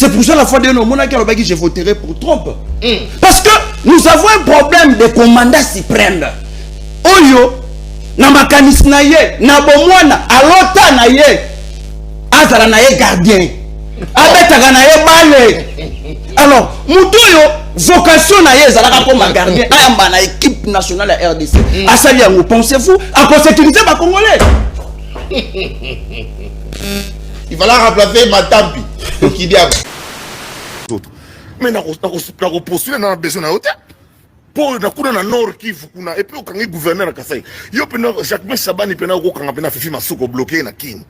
C'est pour ça la fois dernière, je voterai pour Trump. Parce que nous avons un problème de commandant suprême. Oyo, na makanis na ye, na bomwana, alota na ye, azala na ye gardien, abetaka na ye bale. Alors, mutoyo, vocation na ye, zalaka comme gardien, ayamba na équipe nationale à RDC. Asali yango, pensez-vous, à quoi sécuriser ma Congolais? Il va la remplacer Matampi. Donc il dit à mais na postuler na besoin na hôtel pour na kuna na nord Kivu kuna et puis au kangi gouverneur na Kasai yo pena Jacques Sabani pena ko kanga pena fifi masuko bloqué na kin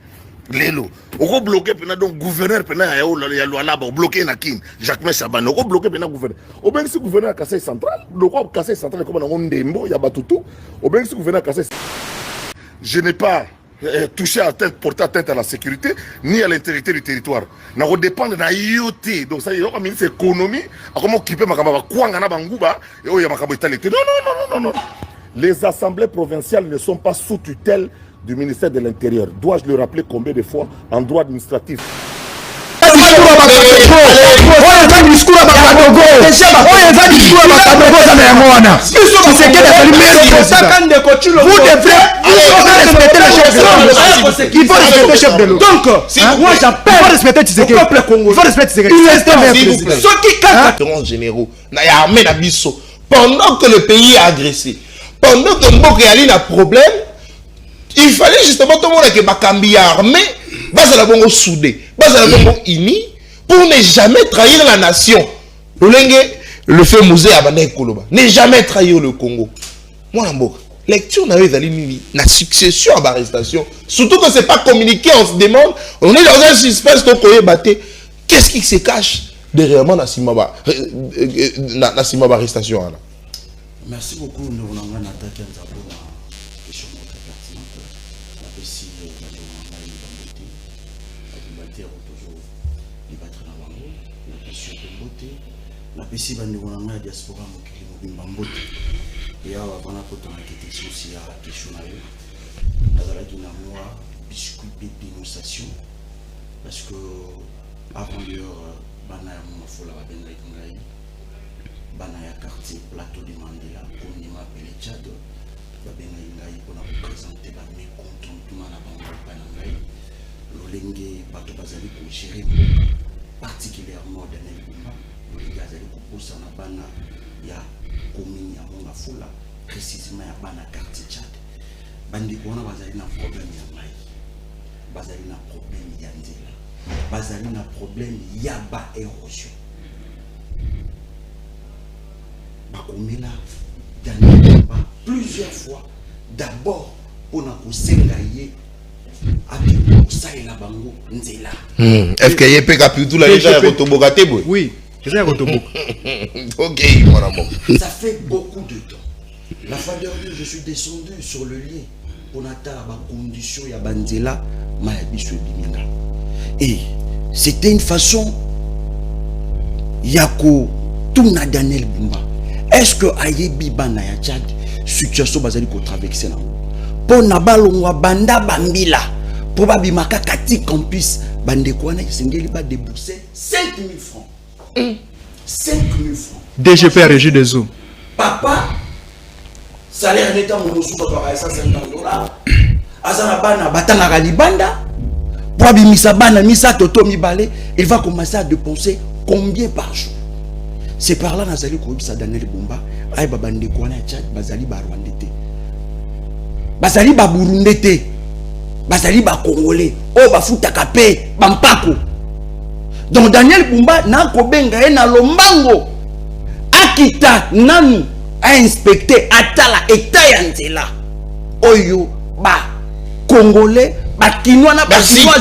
lelo oko bloqué pena donc gouverneur pena ya Luala ba bloqué na kin Jacques Sabani oko bloqué pena gouverneur au ben si gouverneur na Kasai central le quoi Kasai central comme na Ndembo ya Batutu au ben si gouverneur Kasai je n'ai pas toucher à tête, porter atteinte à la sécurité, ni à l'intégrité du territoire. Nous dépendons de la IoT. Donc, ça y est, on a mis l'économie, à comment occuper ma caméra, quoi, on a bangouba, et on y a ma caméra. Non. Les assemblées provinciales ne sont pas sous tutelle du ministère de l'Intérieur. Dois-je le rappeler combien de fois en droit administratif? Donc, moi j'appelle au peuple congolais. Généraux, pendant que le pays est agressé, pendant que Mboka Ali a problème, il fallait justement tout le monde qui est armé, bongo soudé, bongo uni, pour ne jamais trahir la nation. Le fait musée à Koloba, ne jamais trahir le Congo. Moi, Mboka, lecture n'a pas la succession à l'arrestation. Surtout que c'est pas communiqué, on se demande, on est dans un suspense, donc on est battu. Qu'est-ce qui se cache derrière moi, Nassimaba arrestation? Merci beaucoup, nous avons attaqué un tableau dans la question très pertinente. La PSI, la PSI va nous la diaspora qui et avant la question aussi à la question biscuit de dénonciation parce que avant l'heure bana ya mafola ba benga ikungai bana ya quartier plateau de Mandela konima pele Tchad ba benga ingai pour présenter ba mécontentement na bango bana ngai lolenge bato bazali ko gérer particulièrement Daniel Bumba lolenge azali ko posa na bana ya commune ya Mongafula précisément ya bana quartier Tchad bandi ko na bazali na problème ya mai bazali na problème ya nzela bazali na problème ya ba érosion bakomela Daniel Bumba plusieurs fois d'abord pour na kosenga ye ati kosalela bango nzela FKY PK tout la déjà kotoboka te boy oui c'est ça kotoboka OK mon amour ça fait beaucoup de temps la fois dernière je suis descendu sur le lien pour n'atteindre la condition ya banzela mayabiso biminga et c'était une façon yako tuna Daniel Bumba est-ce que ayebi bana ya Tchad situation bazali ko traverser na pour na balongwa banda bambila pour babimaka kati campus bande ko na sengeli ba débourser 5 000 francs 5 000 francs DGP à Régie des eaux papa salaire d'état mon souko ba $150 azana bana batanga libanda pour abimisa bana misa toto mibale il va commencer à dépenser combien par jour c'est par là nazali ko bisa Daniel Bumba ay babande ko na Tchad bazali ba Rwandais bazali ba Burundais bazali ba Congolais o bafutaka pe bampako donc Daniel Bumba na ko benga na lombango akita nanu a inspecté atala état ya nzela oyo ba Congolais ba Kinois na ba Chinois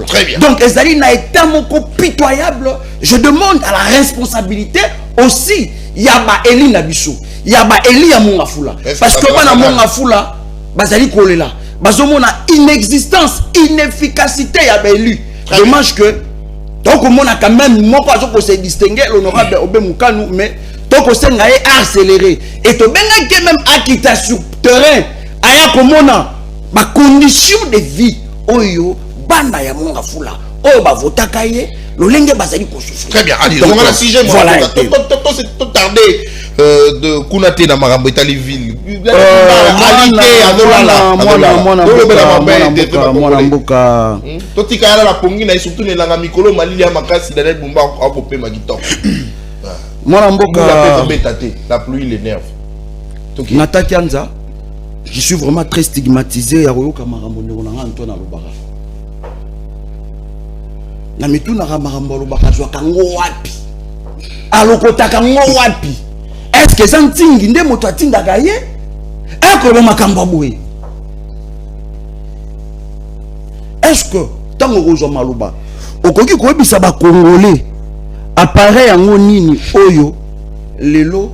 très bien. Donc ezali na état moko pitoyable. Je demande à la responsabilité aussi yaba Eli na biso yaba Eli ya Mongafula parce que bana Mongafula bazali kolela bazomona inexistence inefficacité ya Eli. Dommage que donc on a quand même moko azo ko se distinguer l'honorable Obé Mukanu mais donc on s'est accéléré et to benga que même akita sur terrain aya komona ba condition de vie oyo bana ya monga fula oyo bavotaka ye lolenge bazali kosouffrir. Très bien, allez, on a la sujet, voilà. C'est tout tardé de Kounate na Marambo Itali ville. Mwana mboka. Totika ya la pongi na surtout ne langa mikolo malili ya makasi Daniel Bumba akope magitoko. Mwana mboka la pluie l'énerve. Nataki Anza, je suis vraiment très stigmatisé ya koyoka marambo ndeko na Antoine Alobaka. Na mitu na marambo Alobaka zwa kango wapi? Alokotaka ngo wapi? Est-ce que santingi nde moto atindaka ye? Ekolo makambo boye. Est-ce que tango kozwa maloba okoki koyebisa ba Congolais appareil yango nini oyo lelo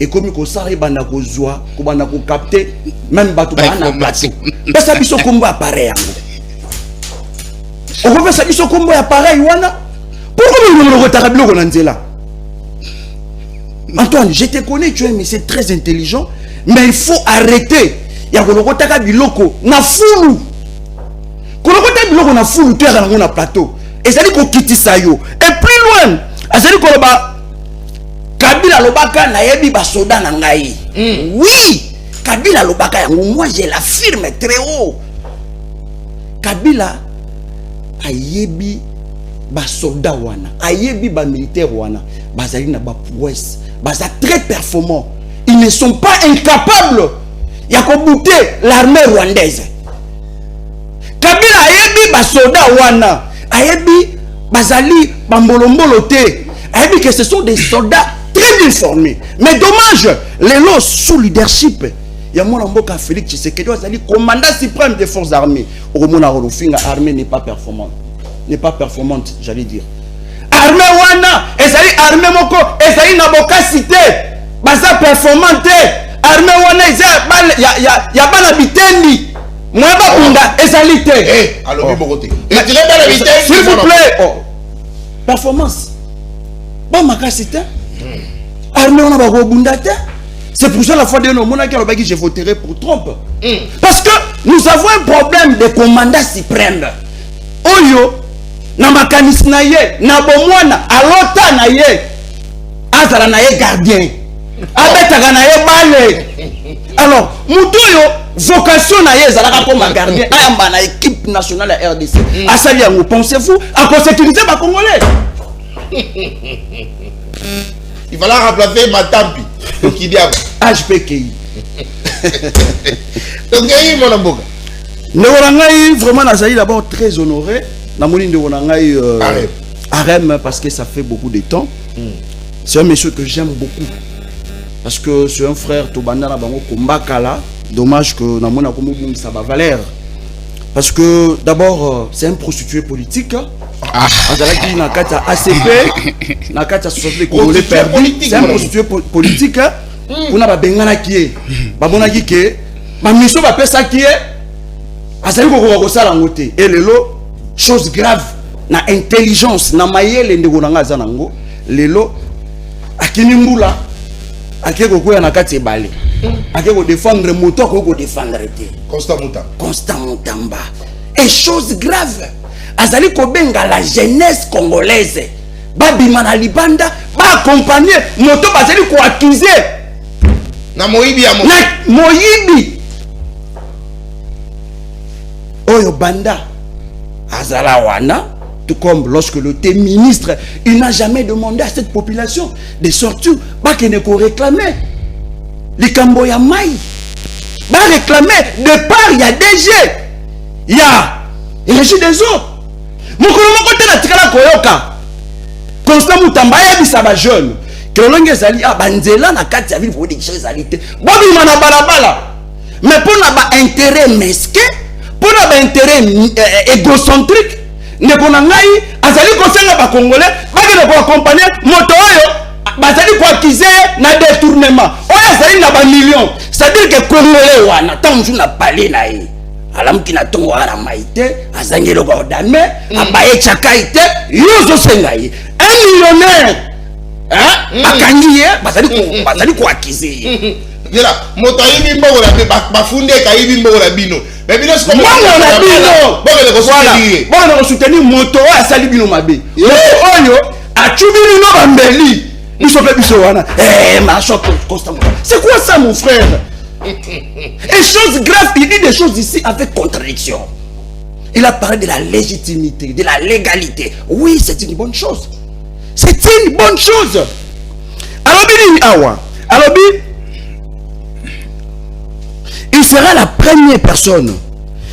ekomi ko sari banda kozwa ko banda ko capter même bato bana plateau pesa biso kombo appareil yango oko pesa biso kombo appareil wana pourquoi nous retard biloko na nzela. Antoine, je te connais, tu es mais c'est très intelligent, mais il faut arrêter ya ko lokotaka biloko na fulu ko lokotaka biloko na fulu tu ya na plateau et ça dit ko kitisa yo et plus loin azali ko ba Kabila lobaka na yebi ba soda na ngai. Oui, Kabila lobaka yango moi je l'affirme très haut. Kabila ayebi ba soda wana, ayebi ba militaire wana, bazali na ba prouesse, baza très performants. Ils ne sont pas incapables ya ko bouter l'armée rwandaise. Kabila ayebi ba soda wana, ayebi bazali bambolombolo te. Ayebi que ce sont des soldats très bien formés. Mais dommage, les lots sous leadership. Il y a mon amboka Félix Tshisekedi, c'est-à-dire commandant suprême des forces armées. Au moment où l'armée n'est pas performante. N'est pas performante, j'allais dire. Armée wana, et ça dit armée moko, et ça dit naboka cité. Baza performante. Armée wana, il y a pas l'habitendi. Moi pas kunda, et ça dit te. Eh, alors Bogoté. S'il vous plaît. Performance. Bon ma cité. Armée on a pas bundate. C'est pour ça la fois de nos monarques qui je voterai pour Trump. Parce que nous avons un problème de commandant suprême. Oyo na makanis na ye na bomwana alota na ye azala na ye gardien abetaka na ye bale. Alors mutoyo vocation na ye ezalaka comme gardien ayamba na équipe nationale ya RDC. Asali yango pensez-vous à quoi sécuriser ba Congolais? Il va la remplacer Matampi. Donc il dit HPKI. Donc il mon amboka. Neorangai vraiment nazali d'abord très honoré. Namoni Neorangai Arem parce que ça fait beaucoup de temps. C'est un monsieur que j'aime beaucoup. Parce que c'est un frère Tobanda na bango Kombakala. Dommage que namona komo ça va Valère. Parce que d'abord c'est un prostitué politique. Azalaki na kata ACP, na kata société congolais perdu. C'est un prostitué politique. On a bengana qui babonaki ke ba mission ba pesa qui azali ko sala ngote et lelo chose grave na intelligence na mayele ndeko nanga za nango lelo akini mbula akeko ko na kati ebale akeko défendre moto ko défendre te Constant Mutamba et chose grave azali ko benga la jeunesse congolaise babima na libanda ba accompagner moto bazali ko accuser na moyibi ya moyibi oyo banda azala wana tout comme lorsque le ministre il n'a jamais demandé à cette population de sortir ba kene ko réclamer likambo ya mai ba réclamer de part ya DG ya régie des eaux mokolo moko te na tikala koyoka Constant Mutamba ya bisa ba jeune que l'on zali a banzela na kati ya ville pour dire choses alite bobi mana balabala mais pour na ba intérêt mesquin pour na ba intérêt égocentrique ne kona ngai azali ko senga ba congolais ba ke ko accompagner moto oyo bazali ko accuser na détournement oyo azali na ba millions c'est à dire que congolais wana tant na parler na ye alamki na tongo ara maite azangelo ko dame abaye chakaite yozo senga ye 1 millionnaire bakangiye bazali ko accuser yela moto ayibi mbogo la bafunde ka yibi mbogo la bino mais bino siko mbogo la bino bogo le ko soutenir. Bon, on soutenir moto à sali bino mabe. Oyo a chubili no bambeli. Nous sommes plus wana. Machin constamment. C'est quoi ça mon frère? Et chose grave, il dit des choses ici avec contradiction. Il a parlé de la légitimité, de la légalité. Oui, c'est une bonne chose. C'est une bonne chose. Alors, il sera la première personne.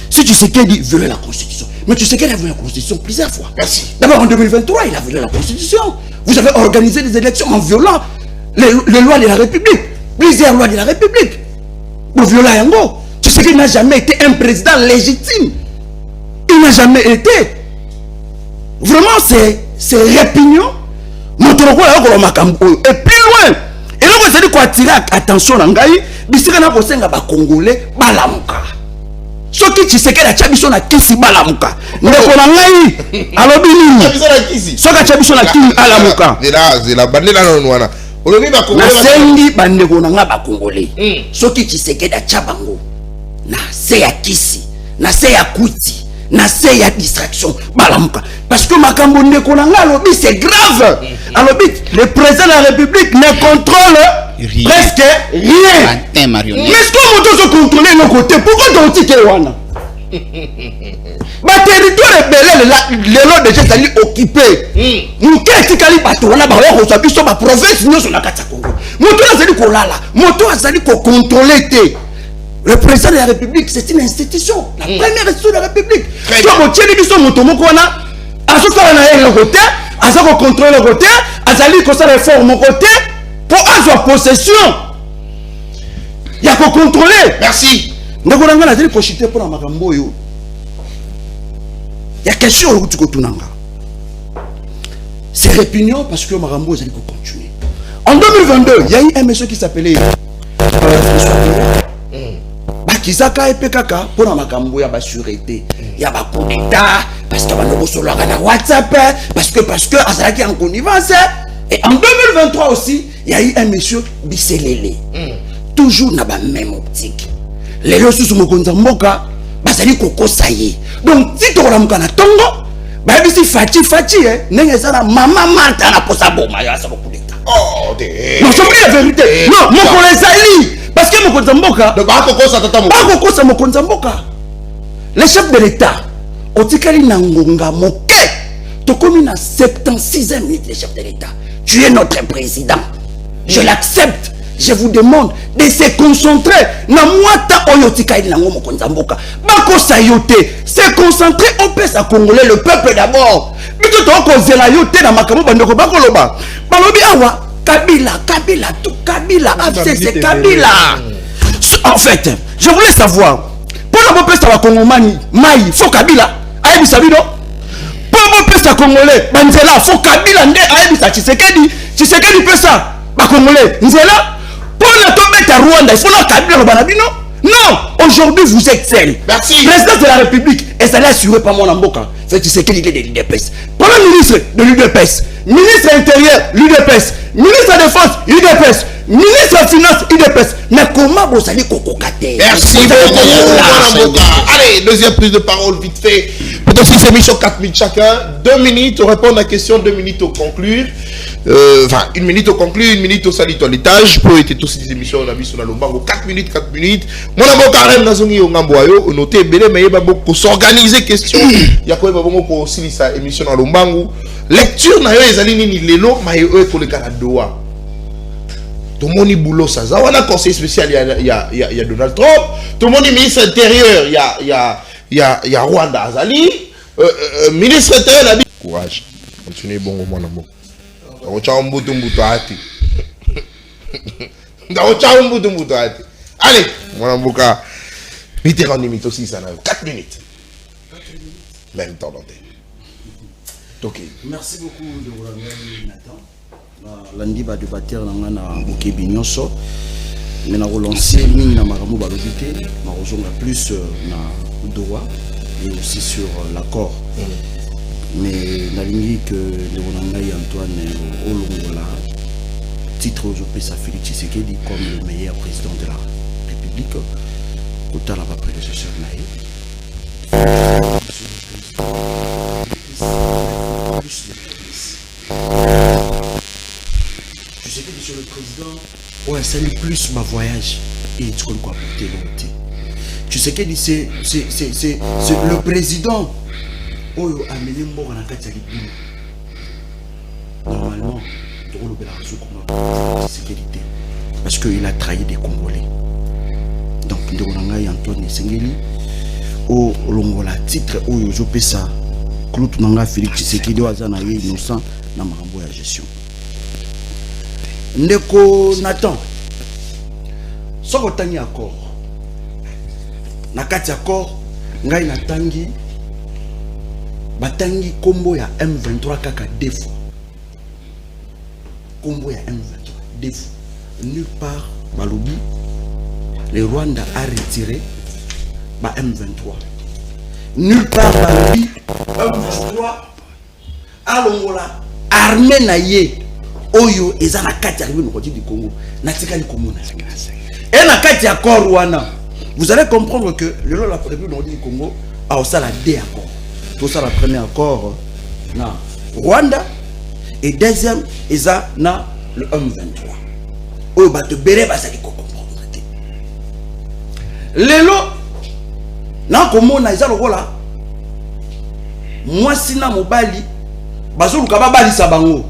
Si tu sais qu'il dit violer la Constitution. Mais tu sais qu'il a violé la Constitution plusieurs fois. Merci. D'abord en 2023, il a violé la Constitution. Vous avez organisé des élections en violant les lois de la République. Plusieurs lois de la République. Pour violer Yango. Tu sais qu'il n'a jamais été un président légitime. Il n'a jamais été. Vraiment, c'est répugnant. Et plus loin. Et là, vous allez attirer attention à Ngaï. Bisika na kosenga ba Congolais balamuka. Soki Tshisekedi a chabiso na kisi balamuka. Ndeko na ngai alobi nini? Chabiso na kisi. Soka chabiso na kisi alamuka. La bandela na wana. Olobi ba Congolais. Na sengi bandeko na nga ba Congolais. Soki Tshisekedi a chabango. Na se ya kisi, na se ya kuti, na se ya distraction balamuka. Parce que makambo ndeko na nga alobi c'est grave. Alobi le président de la République ne contrôle presque rien. Mais est-ce que vous devez contrôler nos côtés? Pourquoi tu as dit que ma territoire est belé, les lots déjà sont occupés. Nous qu'est-ce qu'il y a bateau on a barré au sabi sur ma province nous sur la carte Congo. Moto a dit qu'on lala, moto a dit qu'on contrôlait. Le président de la République c'est une institution, la première institution de la République. Tu as motié les bisous moto mokona, à ce faire le côté, à ce qu'on contrôle le côté, à ce qu'on ça réforme au côté. Pour avoir possession, il y a qu'à contrôler. Merci. Nous avons dit que chiter pour la makambo. Il y a quelque chose où tu continues. C'est répugnant parce que makambo ils allaient continuer. En 2022, il y a eu un monsieur qui s'appelait Bakizaka et Pekaka pour la makambo, il y a la sûreté, il y a la coup d'État, parce que nous sommes sur WhatsApp, parce que Azalaki en connivence. Et en 2023 aussi, il y a eu un monsieur Bisselele. Toujours dans la même optique. Les gens sous Mokonza Mboka, basali koko saye. Donc, si tu as un tongo, bah, si fati, n'est-ce pas maman mata na posa boma, ya sa beaucoup d'état. Oh, non, c'est la vérité. Non, mon collègue Zali. Parce que Mokonza Mboka, Bakoko sa Mokonza Mboka. Les chefs de l'État, Otikali Nangonga Moke, tu commis na 76e minute, les chefs de l'État. Tu es notre président. Je l'accepte. Je vous demande de se concentrer. Na mwata oyotika ili nango mokonza mboka. Bako sayote. Se concentrer au peuple congolais, le peuple d'abord. Bito toko zela yote na makambo bandoko bako loba. Balobi awa Kabila, tout Kabila, c'est Kabila. En fait, je voulais savoir pour le peuple ça va congomani, mai, faut Kabila. Aïe bisabido. Pour le peuple congolais, banzela, faut Kabila nde aïe bisa Tshisekedi peut ça. Ba congolais, nzela. Pour le tomber à Rwanda, il faut la Kabila le banabino. Non, aujourd'hui vous êtes seul. Merci. Président de la République, et ça l'a assuré par mon amboka. C'est Tshisekedi de l'UDPS. Premier ministre de l'UDPS, ministre intérieur, l'UDPS, ministre de défense, l'UDPS, ministre des finances, l'UDPS. Mais comment vous allez concocter? Merci beaucoup. Allez, deuxième prise de parole vite fait. Peut-être si c'est mission 4 minutes chacun. 2 minutes, on répond à la question, 2 minutes au conclure. Enfin, 1 minute au conclure, 1 minute au salut toilettage. Pour être aussi des émissions, on a mis sur la lombango 4 minutes. Mon amour carême dans un ngamboyo, on note belé, mais il y a beaucoup s'organiser question. Il y a quoi beaucoup pour aussi sa émission dans lombango. Lecture na yo ezali ni lelo, mais yo ko le Canada. Tout le monde boulot ça. On a conseil spécial, il y a Donald Trump. Tout le monde ministre intérieur, il y a Rwanda Azali. Ministre intérieur, courage. Continuez bon mon amour. Allez, mon amour, Mitterrand limite aussi ça. 4 minutes. Même temps d'antenne. Ok. Merci beaucoup de vous remercier, Nathan. Lundi, va débattre dans la Bokebi Nyonso. Mais on a relancé mine na maramou balobité, ma rejoindre plus na Doha et aussi sur l'accord. Mais la ligne que le Ronangaï Antoine Olongola titre aujourd'hui ça Félix Tshisekedi comme le meilleur président de la République. Autant la prédécesseur naïf. basali plus ma voyage et tu connais quoi porter l'autre. Tu sais que c'est le président Oyo a mené mort na kati ya libino. Normalement, sécurité parce qu'il a trahi des Congolais. Donc Ndongai Antoine Sengeli au longola titre Oyo Jopesa Claude Nanga Félix Tshisekedi wazana ye innocent na makambo ya gestion. Ndeko Nathan soko tangi accord na kati accord ngai natangi batangi kombo ya M23 kaka défaut kombo ya M23 défaut nulle part balobi le Rwanda a retiré ba M23 nulle part balobi M23 alongola armée na ye oyo eza na kati ya République du Congo na tikali komona et na kati ya accord wana vous allez comprendre que le la République du Congo a aussi la deux accords. Tout ça le premier accord na Rwanda et deuxième eza na le M23 oyo bato bere basali ko comprendre te lelo na komona eza lokola mwasi na mobali bazoluka babalisa bango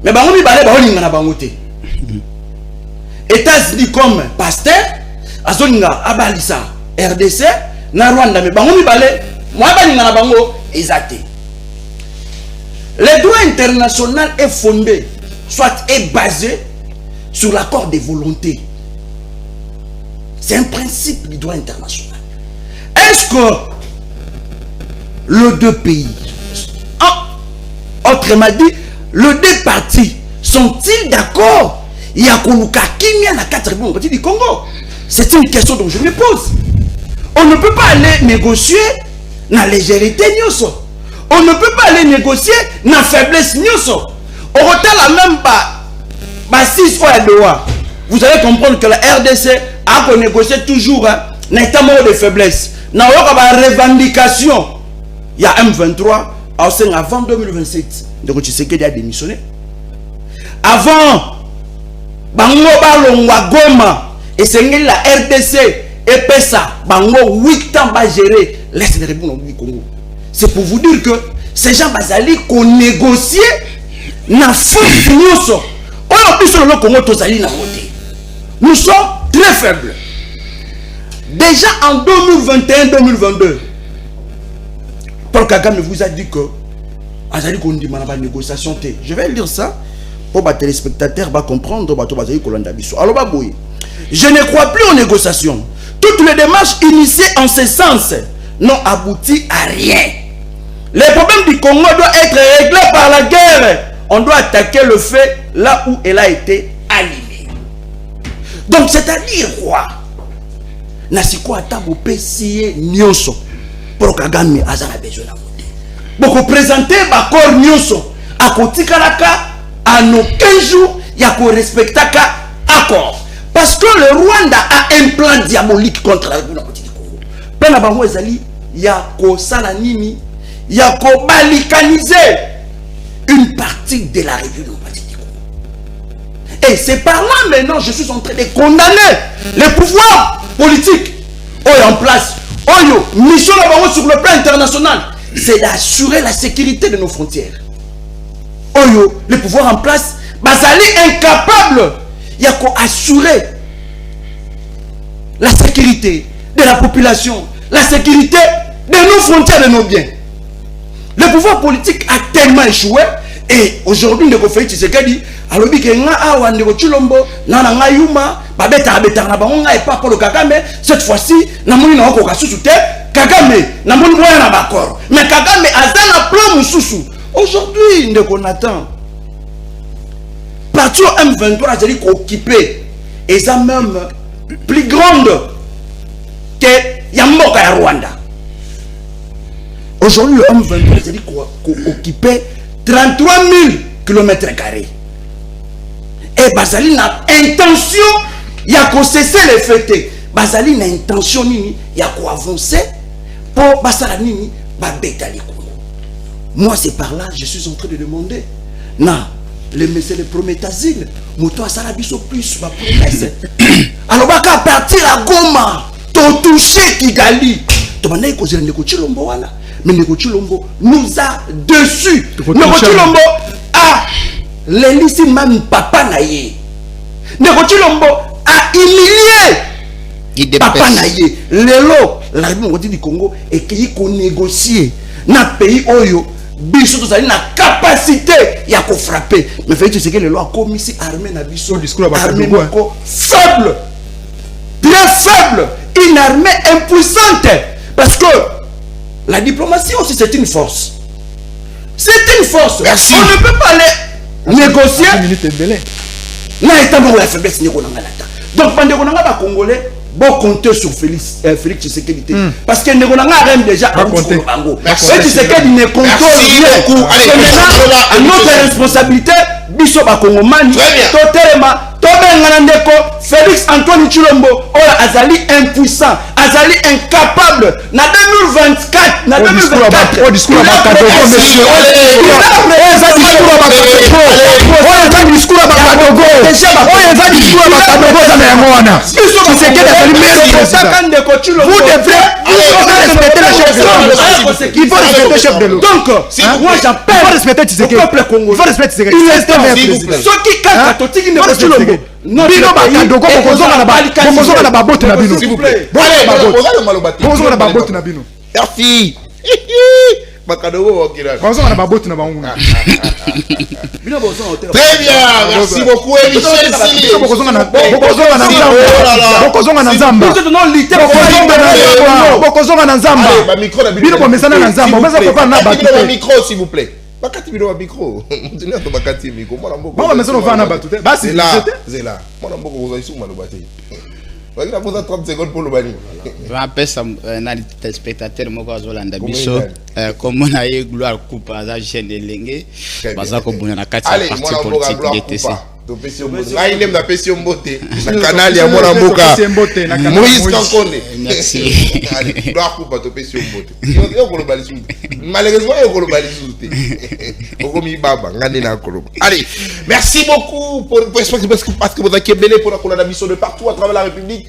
mais bango mibale baolinga na bango te États-Unis comme pasteur azolinga abalisa RDC na Rwanda mais bango mibale moi balinga na bango ezate. Le droit international est fondé soit est basé sur l'accord de volonté. C'est un principe du droit international. Est-ce que les deux pays, autrement dit, les deux parties, sont-ils d'accord? Il y a du Congo. C'est une question dont je me pose. On ne peut pas aller négocier dans légèreté. On ne peut pas aller négocier dans faiblesse. On retient la même bassise vous allez comprendre que la RDC a négocié toujours un état mort de faiblesse. Dans la revendication, il y a M23 avant 2027. Donc tu sais qu'il a démissionné. Avant, Bango Balongwa Goma et c'est la RDC et PESA, Bango 8 ans va gérer l'Est de République du Congo. C'est pour vous dire que ces gens basali qu'on négocie na force nous. On a plus sur le Congo tozali na côté. Nous sommes très faibles. Déjà en 2021-2022, Paul Kagame vous a dit que azali qu'on dit manaba négociation té. Je vais lire ça pour les téléspectateurs va comprendre bato bazali kolanda biso. Alors baboy, je ne crois plus aux négociations. Toutes les démarches initiées en ce sens n'ont abouti à rien. Le problème du Congo doit être réglé par la guerre. On doit attaquer le fait là où elle a été allumée. Donc c'est-à-dire quoi? Nasiko atabo pesiye nyoso pour Kagame azana besoin na côté. Boko présenter bakor nyoso akotika laka en aucun jour ya ko respecta ka accord. Parce que le Rwanda a un plan diabolique contre la République du Congo. Pena bango ezali ya ko sala nini ya ko balikaniser une partie de la République du Congo. Et c'est par là maintenant je suis en train de condamner les pouvoirs politiques en place. Mission sur le plan international, c'est d'assurer la sécurité de nos frontières. Les pouvoirs en place, basali incapable, il y a qu'à assurer la sécurité de la population, la sécurité de nos frontières, de nos biens. Le pouvoir politique a tellement échoué et aujourd'hui Ndeko Félix Tshisekedi alors que nga awa Ndeko Tshilombo na nga yuma babeta na bango nga epa Paul Kagame cette fois-ci na moni na ko kasusu te Kagame na moni moya na bakor mais Kagame azana plan mususu aujourd'hui Ndeko Nathan partout M23 c'est dit occupé et ça même plus grande que Yamboka ya Rwanda. Aujourd'hui, le M23, c'est-à-dire qu'on occupait 33 000 km². Et Bazali n'a intention, il y a qu'on cesser les fêter. Bazali n'a intention, il y a qu'on avancer pour Basalanini, Babetali Congo. Moi, c'est par là, je suis en train de demander. Non, le monsieur le prométhazine moto asala biso plus ba promesse alors baka partir à Goma to toucher Kigali to banayi ko zela ndeko Chilombo wana mais ndeko Chilombo nous a dessus ndeko Chilombo a l'élisi même papa na ye ndeko Chilombo a humilié papa na ye lelo la République du Congo et qui ko négocier na pays oyo biso tozali na capacité ya ko frapper mais fait c'est que le loi comme ici armée na biso armée faible très faible une armée impuissante parce que la diplomatie aussi c'est une force Merci. On ne peut pas aller négocier na état bon la faiblesse ni ko na ngala donc pendant qu'on a congolais bon compter sur Félix Tshisekedi parce que nous avons déjà un bango. Tshisekedi ne contrôle rien. C'est notre responsabilité. Biso ba Congomani. Totelema. Tobengana ndeko Félix Antoine Chilombo. Ola azali impuissant. Azali incapable. Na 2024. Na 2024. Au discours à Bakadogo, monsieur. Vous devrez respecter le chef de l'État. Il faut respecter le chef de l'État. Donc, moi j'appelle au peuple congolais. Il faut respecter Tshisekedi. Ceux qui cantent Totiki ne pas Chilombo. Bino Bakadogo bokozonga na babote na bino. S'il vous plaît. Bokozonga na babote na bino. Merci. Bakadogo wakira. Bokozonga na babote na bango. Très bien, merci beaucoup Michel Sili. Bokozonga na Nzamba. Bokozonga na Nzamba. Ba micro na bino bomesana na Nzamba. Omeza papa na ba micro s'il vous plaît. Bakati bino ba micro. Mutini to bakati micro. Mwana mboko. Mama mesana vana ba tout. Basi c'est là. Mwana mboko kozaisu malobate. Wagina posa 30 secondes pour le bani. Je m'appelle un téléspectateur moko azolanda biso comme on a eu gloire coupe à chaîne de Lengue baza ko buna na kati ya parti politique DTC. Ngai nem na pesi mbote na canal ya Mwana Mboka Moïse Kankonde. Merci. Allez, gloire coupe to pesi mbote. Yo ko lo bali su. Malheureusement yo ko lo bali su te. Okomi baba ngani na kolo. Allez, merci beaucoup parce que vous avez belé pour la mission de partout à travers la République.